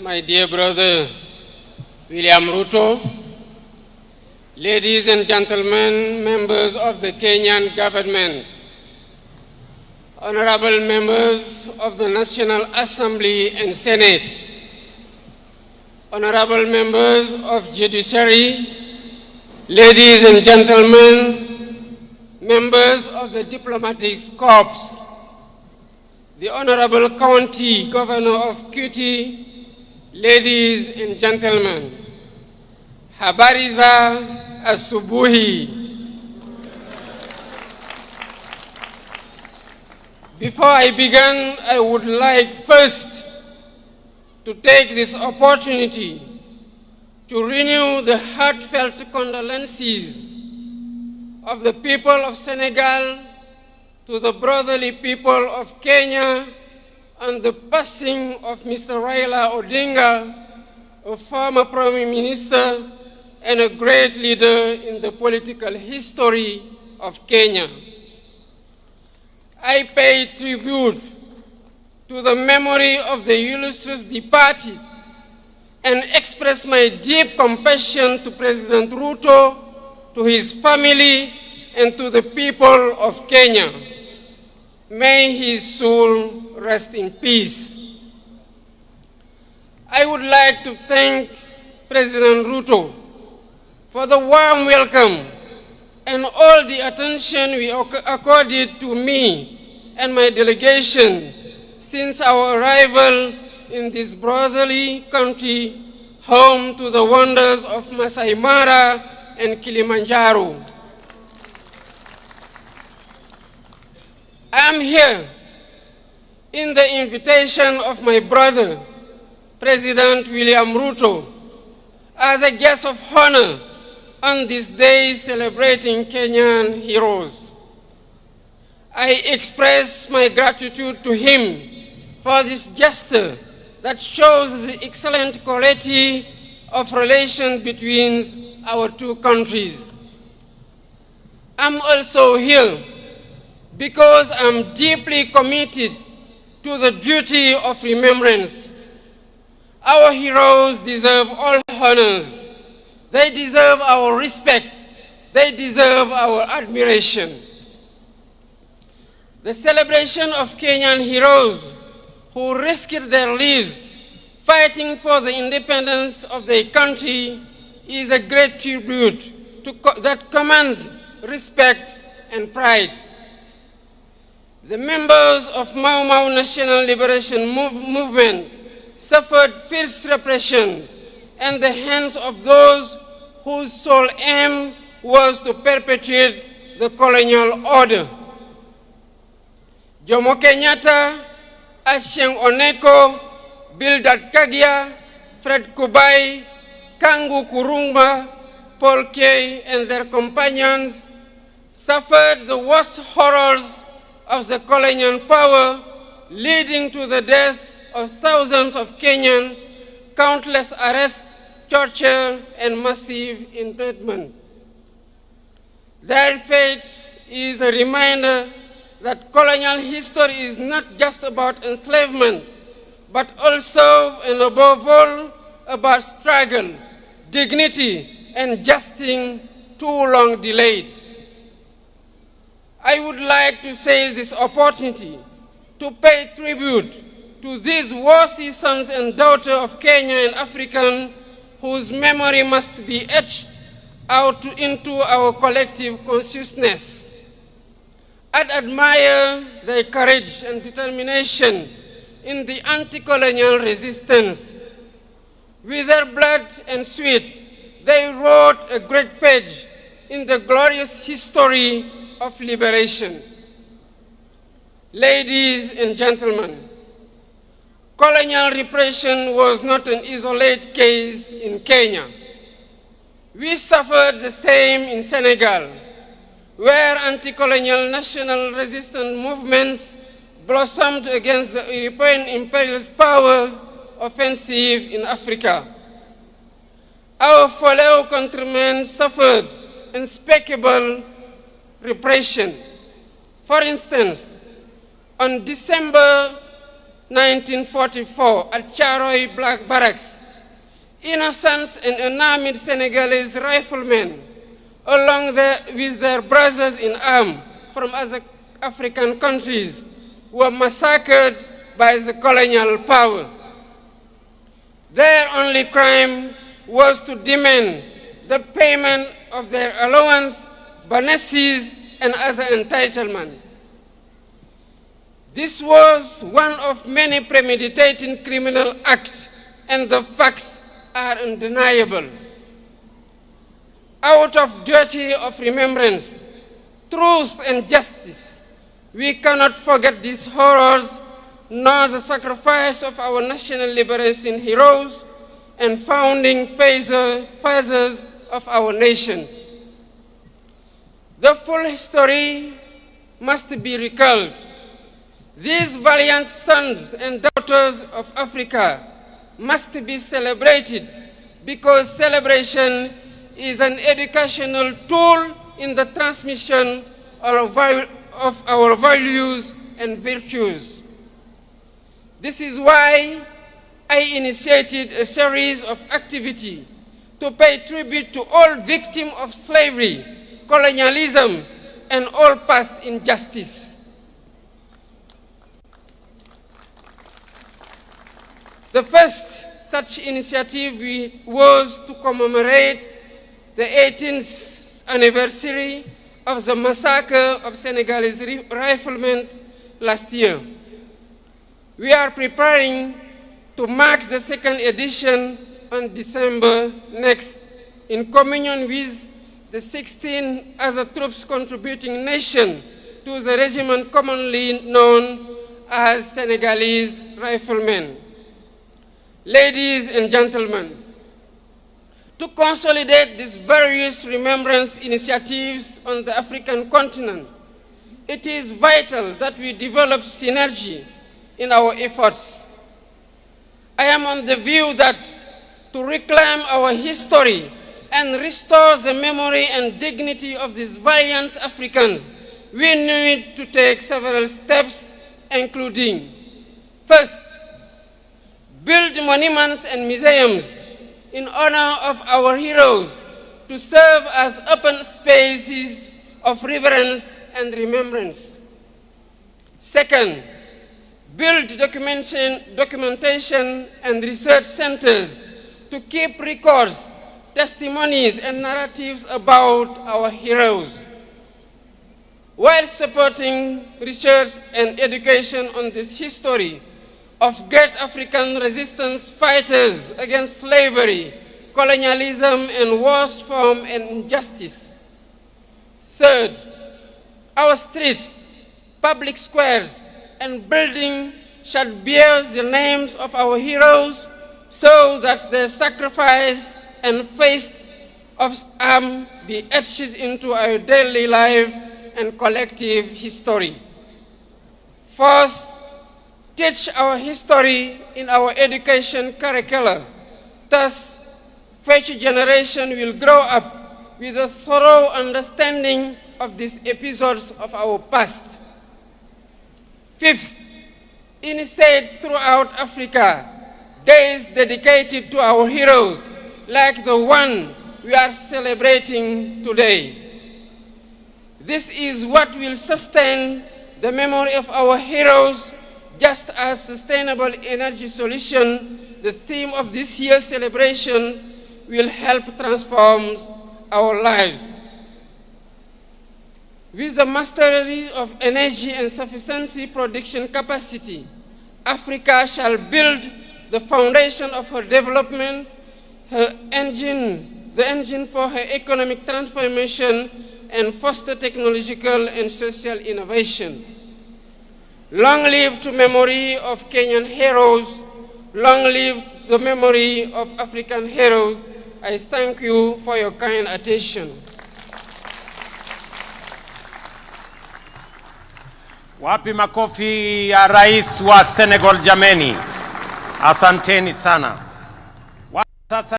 my dear brother William Ruto, ladies and gentlemen, members of the Kenyan government, honorable members of the National Assembly and Senate, honorable members of Judiciary, ladies and gentlemen, members of the Diplomatic Corps, the Honorable County Governor of Kitui, ladies and gentlemen, habari za asubuhi. Before I begin, I would like first to take this opportunity to renew the heartfelt condolences of the people of Senegal to the brotherly people of Kenya on the passing of Mr. Raila Odinga, a former Prime Minister and a great leader in the political history of Kenya. I pay tribute to the memory of the illustrious departed and express my deep compassion to President Ruto, to his family, and to the people of Kenya. May his soul rest in peace. I would like to thank President Ruto for the warm welcome and all the attention we accorded to me and my delegation since our arrival in this brotherly country, home to the wonders of Masai Mara and Kilimanjaro. I am here in the invitation of my brother, President William Ruto, as a guest of honor on this day celebrating Kenyan heroes. I express my gratitude to him for this gesture that shows the excellent quality of relation between our two countries. I'm also here because I'm deeply committed to the duty of remembrance. Our heroes deserve all honors. They deserve our respect. They deserve our admiration. The celebration of Kenyan heroes who risked their lives fighting for the independence of their country is a great tribute that commands respect and pride. The members of Mau Mau National Liberation Movement suffered fierce repression at the hands of those whose sole aim was to perpetuate the colonial order. Jomo Kenyatta, Achieng Oneko, Bildad Kagia, Fred Kubai, Kangu Kurungba, Paul Kay, and their companions suffered the worst horrors of the colonial power, leading to the death of thousands of Kenyans, countless arrests, torture, and massive imprisonment. Their fate is a reminder that colonial history is not just about enslavement, but also and above all about struggle, dignity, and justice too long delayed. I would like to seize this opportunity to pay tribute to these worthy sons and daughters of Kenya and African whose memory must be etched out into our collective consciousness. I admire their courage and determination in the anti-colonial resistance. With their blood and sweat, they wrote a great page in the glorious history of liberation. Ladies and gentlemen, colonial repression was not an isolated case in Kenya. We suffered the same in Senegal, where anti-colonial national resistance movements blossomed against the European imperialist power offensive in Africa. Our fellow countrymen suffered unspeakable repression. For instance, on December 1944 at Charoy Black Barracks, innocent and unarmed Senegalese riflemen, along with their brothers in arms from other African countries, were massacred by the colonial power. Their only crime was to demand the payment of their allowance, bonuses, and other entitlements. This was one of many premeditated criminal acts, and the facts are undeniable. Out of duty of remembrance, truth, and justice, we cannot forget these horrors, nor the sacrifice of our national liberation heroes and founding fathers of our nation. The full history must be recalled. These valiant sons and daughters of Africa must be celebrated because celebration is an educational tool in the transmission of our values and virtues. This is why I initiated a series of activities to pay tribute to all victims of slavery, colonialism, and all past injustice. The first such initiative was to commemorate the 18th anniversary of the massacre of Senegalese riflemen last year. We are preparing to mark the second edition on December next, in communion with the 16 other troops contributing nations to the regiment commonly known as Senegalese riflemen. Ladies and gentlemen, to consolidate these various remembrance initiatives on the African continent, it is vital that we develop synergy in our efforts. I am on the view that to reclaim our history and restore the memory and dignity of these valiant Africans, we need to take several steps, including, first, build monuments and museums in honor of our heroes to serve as open spaces of reverence and remembrance. Second, build documentation and research centers to keep records, testimonies, and narratives about our heroes, while supporting research and education on this history of great African resistance fighters against slavery, colonialism, and worse form and injustice. Third, our streets, public squares, and buildings shall bear the names of our heroes so that their sacrifice and feats of arms be etched into our daily life and collective history. Fourth, teach our history in our education curricula. Thus, future generation will grow up with a thorough understanding of these episodes of our past. Fifth, initiate throughout Africa days dedicated to our heroes, like the one we are celebrating today. This is what will sustain the memory of our heroes, just as sustainable energy solution, the theme of this year's celebration, will help transform our lives. With the mastery of energy and sufficiency production capacity, Africa shall build the foundation of her development, the engine for her economic transformation, and foster technological and social innovation. Long live the memory of Kenyan heroes. Long live the memory of African heroes. I thank you for your kind attention. Wapi makofi ya Rais wa Senegal jameni. Asanteni sana. Sasa